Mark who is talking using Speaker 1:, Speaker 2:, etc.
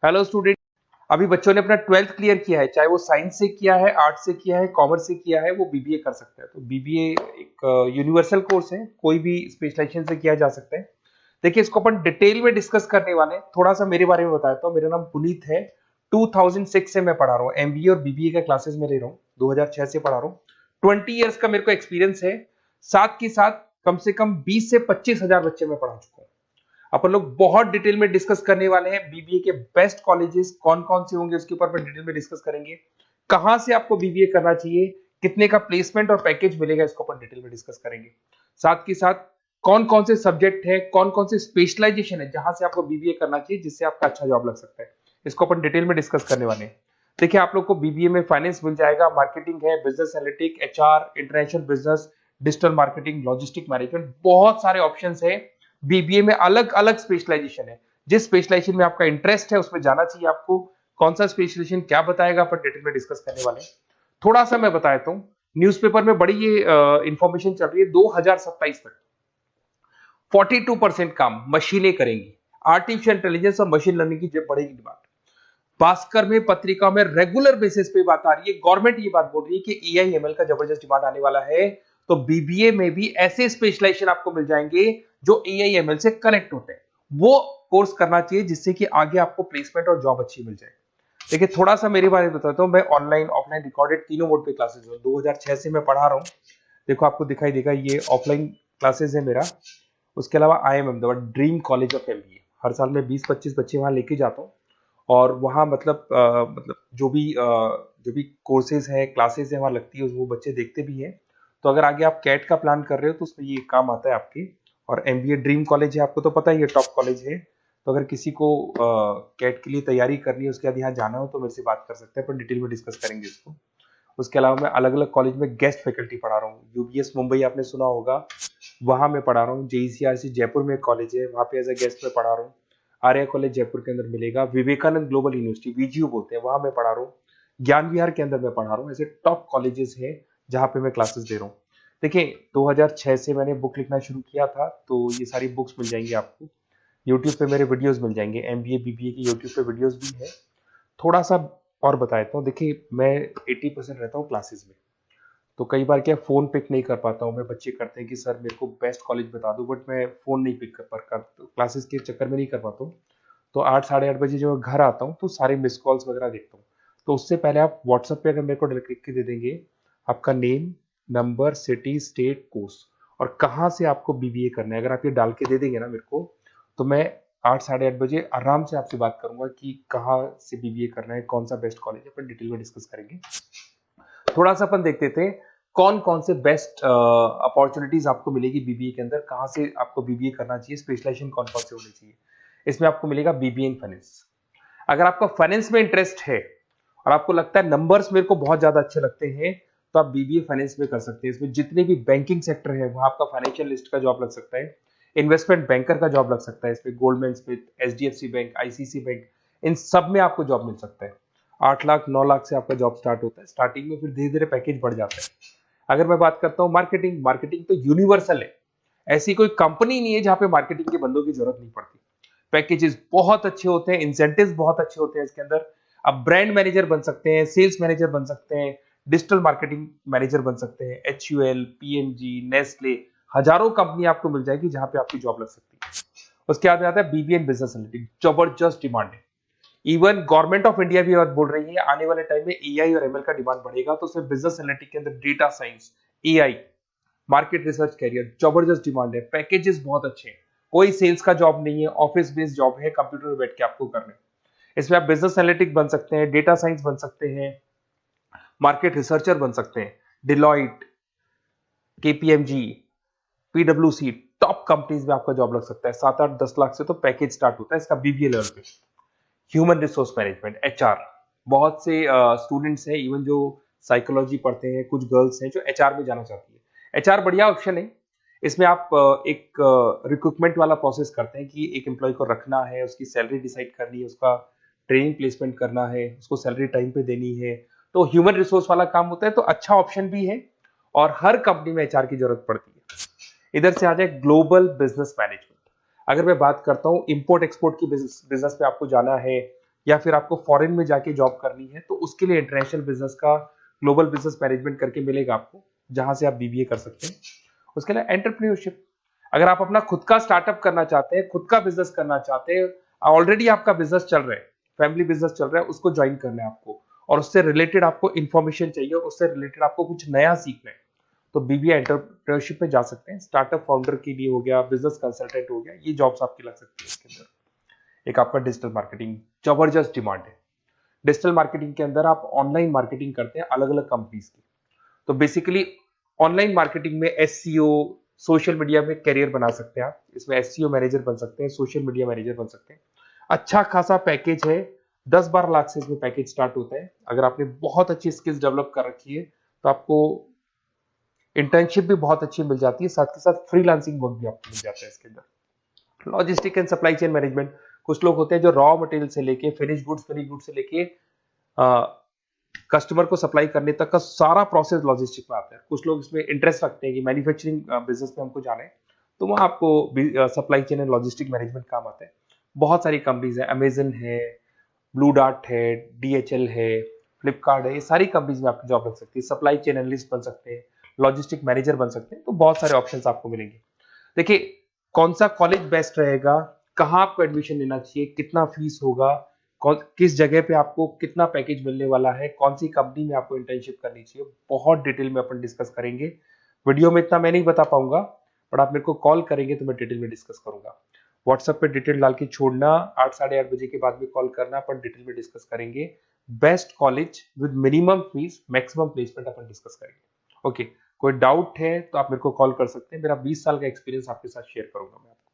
Speaker 1: Hello student. अभी बच्चों ने अपना 12th क्लियर किया है, चाहे वो साइंस से किया है, आर्ट्स से किया है, कॉमर्स से किया है, वो बीबीए कर सकता है। तो बीबीए एक यूनिवर्सल कोर्स है, कोई भी स्पेशलाइजेशन से किया जा सकता है। देखिए, इसको अपन डिटेल में डिस्कस करने वाले हैं। थोड़ा सा मेरे बारे में बताता हूँ। मेरा नाम पुनीत है। 2006 से मैं पढ़ा रहा हूँ, एमबीए और बीबीए का क्लासेस में ले रहा हूँ। 2006 से पढ़ा रहा हूँ। 20 ईयर्स का मेरे को एक्सपीरियंस है। साथ के साथ कम से कम 20 से 25 हजार बच्चे मैं पढ़ा चुका हूँ। अपन लोग बहुत डिटेल में डिस्कस करने वाले हैं। बीबीए के बेस्ट कॉलेजेस कौन कौन से होंगे उसके ऊपर अपन डिटेल में डिस्कस करेंगे। कहां से आपको बीबीए करना चाहिए, कितने का प्लेसमेंट और पैकेज मिलेगा, इसको अपन डिटेल में डिस्कस करेंगे। साथ के साथ कौन कौन से सब्जेक्ट है, कौन कौन से स्पेशलाइजेशन है जहां से आपको बीबीए करना चाहिए, जिससे आपका अच्छा जॉब लग सकता है, इसको अपन डिटेल में डिस्कस करने वाले हैं। देखिए, आप लोग को बीबीए में फाइनेंस मिल जाएगा, मार्केटिंग है, business analytic, HR, international business, digital marketing, logistic management, बहुत सारे ऑप्शंस है। बीबीए में अलग अलग स्पेशलाइजेशन है। जिस स्पेशलाइजेशन में आपका इंटरेस्ट है उसमें जाना चाहिए आपको। कौन सा स्पेशलाइजेशन क्या बताएगा अपन डिटेल में डिस्कस करने वाले हैं। थोड़ा सा मैं बता देता हूँ। न्यूज़पेपर में बड़ी ये इंफॉर्मेशन चल रही है, 2027 तक 42% काम मशीनें करेंगी। आर्टिफिशियल इंटेलिजेंस और मशीन लर्निंग की बढ़ेगी डिमांड। भास्कर में, पत्रिका में रेगुलर बेसिस पे बात आ रही है। गवर्नमेंट ये बात बोल रही है कि एआई एमएल का जबरदस्त डिमांड आने वाला है। तो बीबीए में भी ऐसे स्पेशलाइजेशन आपको मिल जाएंगे जो एआई एमएल से कनेक्ट होते हैं। वो कोर्स करना चाहिए जिससे कि आगे आपको प्लेसमेंट और जॉब अच्छी मिल जाए। देखिए, थोड़ा सा मेरे बारे में बताता हूँ। मैं ऑनलाइन ऑफलाइन रिकॉर्डेड तीनों मोड पे क्लासेस हूँ। 2006 से मैं पढ़ा रहा हूँ। देखो, आपको दिखाई देगा ये ऑफलाइन क्लासेस है मेरा। उसके अलावा I am Ahmedabad dream college of MBA, हर साल मैं 20-25 बच्चे वहां लेके जाता हूँ। और वहाँ मतलब जो भी कोर्सेज है, क्लासेस है वहाँ लगती है, वो बच्चे देखते भी हैं। तो अगर आगे आप कैट का प्लान कर रहे हो तो उसमें ये काम आता है आपके। और एमबीए ड्रीम कॉलेज है, आपको तो पता ही है, टॉप कॉलेज है। तो अगर किसी को कैट के लिए तैयारी करनी है, उसके बाद यहाँ जाना हो तो मेरे से बात कर सकते हैं, पर डिटेल में डिस्कस करेंगे इसको। उसके अलावा मैं अलग अलग कॉलेज में गेस्ट फैकल्टी पढ़ा रहा हूँ। यूबीएस मुंबई आपने सुना होगा, वहां मैं पढ़ा रहा हूँ। जेईसीआरसी जयपुर में एक कॉलेज है, वहां पे एज ए गेस्ट में पढ़ा रहा हूँ। आर्या कॉलेज जयपुर के अंदर मिलेगा। विवेकानंद ग्लोबल यूनिवर्सिटी, वीजीयू बोलते हैं, वहां मैं पढ़ा रहा हूँ। ज्ञान विहार के अंदर मैं पढ़ा रहा हूँ। ऐसे टॉप कॉलेजेस हैं जहां पे मैं क्लासेस दे रहा हूँ। देखिए, 2006 से मैंने बुक लिखना शुरू किया था, तो ये सारी बुक्स मिल जाएंगी आपको। यूट्यूब पे मेरे वीडियोस मिल जाएंगे, एमबीए बीबीए की यूट्यूब पे वीडियोस भी है। थोड़ा सा और बता देता हूँ। देखिए, मैं 80% रहता हूँ क्लासेस में। तो कई बार क्या, फोन पिक नहीं कर पाता हूँ मैं। बच्चे करते हैं कि सर मेरे को बेस्ट कॉलेज बता दो, बट मैं फोन नहीं पिक कर क्लासेस के चक्कर में नहीं कर पाता हूँ। तो 8 साढ़े 8 बजे जब मैं घर आता हूँ तो सारे मिस कॉल्स वगैरह देखता हूँ। तो उससे पहले आप व्हाट्सएप पे अगर मेरे को डायरेक्ट लिख के दे देंगे आपका name, number, city, state, course और कहाँ से आपको बीबीए करना है, अगर आप ये डाल के दे देंगे ना मेरे को, तो मैं 8 साढ़े 8 बजे आराम से आपसे बात करूंगा कि कहाँ से बीबीए करना है, कौन सा बेस्ट कॉलेज है, अपन डिटेल में डिस्कस करेंगे। थोड़ा सा अपन देखते थे कौन कौन से बेस्ट अपॉर्चुनिटीज आपको मिलेगी बीबीए के अंदर, कहाँ से आपको बीबीए करना चाहिए, स्पेशलाइजेशन कौन कौन से होने चाहिए। इसमें आपको मिलेगा बीबीए इन फाइनेंस। अगर आपका फाइनेंस में इंटरेस्ट है और आपको लगता है नंबर्स मेरे को बहुत ज्यादा अच्छे लगते हैं, तो आप बीबीए फाइनेंस में कर सकते हैं। इसमें जितने भी बैंकिंग सेक्टर है वहां आपका फाइनेंशियल लिस्ट का जॉब लग सकता है, इन्वेस्टमेंट बैंकर का जॉब लग सकता है, इसमें Goldman Smith, HDFC bank, ICICI bank, इन सब में आपको जॉब मिल सकता है। 8 लाख 9 लाख से आपका जॉब स्टार्ट होता है स्टार्टिंग में, फिर धीरे धीरे पैकेज बढ़ जाता है। अगर मैं बात करता हूँ मार्केटिंग, मार्केटिंग तो यूनिवर्सल है। ऐसी कोई कंपनी नहीं है जहां पे मार्केटिंग के बंदों की जरूरत नहीं पड़ती। पैकेजेस बहुत अच्छे होते हैं, इंसेंटिव्स बहुत अच्छे होते हैं इसके अंदर। आप ब्रांड मैनेजर बन सकते हैं, सेल्स मैनेजर बन सकते हैं, डिजिटल मार्केटिंग मैनेजर बन सकते हैं। एचयूएल, पीएनजी, नेस्ले, हजारों कंपनी आपको मिल जाएगी जहां पे आपकी जॉब लग सकती है। उसके बाद आता है बीबीए इन बिजनेस एनालिटिक्स, जबरदस्त डिमांड है। इवन गवर्नमेंट ऑफ इंडिया भी बात बोल रही है आने वाले टाइम में एआई और एमएल का डिमांड बढ़ेगा, तो उसमें बिजनेस एनालिटिक्स के अंदर data science, AI, market research career, जबरदस्त डिमांड है। पैकेजेस बहुत अच्छे हैं। कोई सेल्स का जॉब नहीं है, ऑफिस बेस्ड जॉब है, कंप्यूटर पे बैठ के आपको करना है। इसमें आप बिजनेस एनालिटिक बन सकते हैं, डेटा साइंस बन सकते हैं, मार्केट रिसर्चर बन सकते हैं। डिलॉइट, केपीएमजी, पीडब्ल्यूसी, टॉप कंपनीज में आपका जॉब लग सकता है। 7 8 10 लाख से तो पैकेज स्टार्ट होता है इसका बीबीए लेवल पे। ह्यूमन रिसोर्स मैनेजमेंट, एचआर, बहुत से स्टूडेंट्स हैं इवन जो साइकोलॉजी पढ़ते हैं, कुछ गर्ल्स हैं जो एचआर में जाना चाहती है। एचआर बढ़िया ऑप्शन है। इसमें आप एक रिक्रूटमेंट वाला प्रोसेस करते हैं कि एक एम्प्लॉय को रखना है, उसकी सैलरी डिसाइड करनी है, उसका ट्रेनिंग प्लेसमेंट करना है, उसको सैलरी टाइम पे देनी है। तो ह्यूमन रिसोर्स वाला काम होता है, तो अच्छा ऑप्शन भी है। और हर कंपनी में एचआर की जरूरत पड़ती है। इधर से आ जाए ग्लोबल बिजनेस मैनेजमेंट। अगर मैं बात करता हूं इंपोर्ट एक्सपोर्ट की बिजनेस पे आपको जाना है, या फिर आपको फॉरेन में जाके जॉब करनी है तो उसके लिए इंटरनेशनल बिजनेस का ग्लोबल बिजनेस मैनेजमेंट करके मिलेगा आपको, जहां से आप बीबीए कर सकते हैं। उसके लिए एंटरप्रेन्योरशिप, अगर आप अपना खुद का स्टार्टअप करना चाहते हैं, खुद का बिजनेस करना चाहते हैं, ऑलरेडी आपका बिजनेस चल रहा है, फैमिली बिजनेस चल रहा है, उसको ज्वाइन करना है आपको, और उससे रिलेटेड आपको इंफॉर्मेशन चाहिए और उससे रिलेटेड आपको कुछ नया सीखना है, तो बीबीए एंटरप्रेन्योरशिप में जा सकते हैं। स्टार्टअप फाउंडर के लिए हो गया, बिजनेस कंसल्टेंट हो गया, ये जॉब्स आपकी लग सकती है इसके अंदर। एक आपका डिजिटल मार्केटिंग, जबरदस्त डिमांड है। डिजिटल मार्केटिंग के अंदर आप ऑनलाइन मार्केटिंग करते हैं अलग अलग कंपनीज की, तो बेसिकली ऑनलाइन मार्केटिंग में एसईओ, सोशल मीडिया में करियर बना सकते हैं आप, इसमें एसईओ मैनेजर बन सकते हैं, सोशल मीडिया मैनेजर बन सकते हैं। अच्छा खासा पैकेज है, 10-12 लाख से इसमें पैकेज स्टार्ट होता है। अगर आपने बहुत अच्छी स्किल्स डेवलप कर रखी है तो आपको इंटर्नशिप भी बहुत अच्छी मिल जाती है, साथ के साथ फ्रीलांसिंग वर्क भी आपको मिल जाता है इसके अंदर। Logistic and supply chain management, कुछ लोग होते हैं जो रॉ मटेरियल से लेके फिनिश गुड्स से लेके कस्टमर को सप्लाई करने तक का सारा प्रोसेस लॉजिस्टिक में आता है। कुछ लोग इसमें इंटरेस्ट रखते हैं कि मैन्युफैक्चरिंग बिजनेस में हमको जाना है, तो वहाँ आपको supply chain and logistic management काम आता है। बहुत सारी कंपनीज है, अमेजन है, ब्लू डार्ट है, डीएचएल है, फ्लिपकार्ट है, ये सारी कंपनीज में आपकी जॉब लग सकती है। सप्लाई चेन एनालिस्ट बन सकते हैं, लॉजिस्टिक मैनेजर बन सकते हैं, तो बहुत सारे ऑप्शंस आपको मिलेंगे। देखिए कौन सा कॉलेज बेस्ट रहेगा, कहाँ आपको एडमिशन लेना चाहिए, कितना फीस होगा, किस जगह पे आपको कितना पैकेज मिलने वाला है, कौन सी कंपनी में आपको इंटर्नशिप करनी चाहिए, बहुत डिटेल में अपन डिस्कस करेंगे। वीडियो में इतना मैं नहीं बता पाऊंगा, बट आप मेरे को कॉल करेंगे तो मैं डिटेल में डिस्कस करूंगा। व्हाट्सएप पे डिटेल डाल के छोड़ना, 8 साढ़े 8 बजे के बाद में कॉल करना, अपन डिटेल में डिस्कस करेंगे। Best college with minimum fees, maximum placement upon discuss करेंगे। ओके, कोई डाउट है तो आप मेरे को कॉल कर सकते हैं, मेरा 20 साल का एक्सपीरियंस आपके साथ शेयर करूंगा मैं आपको।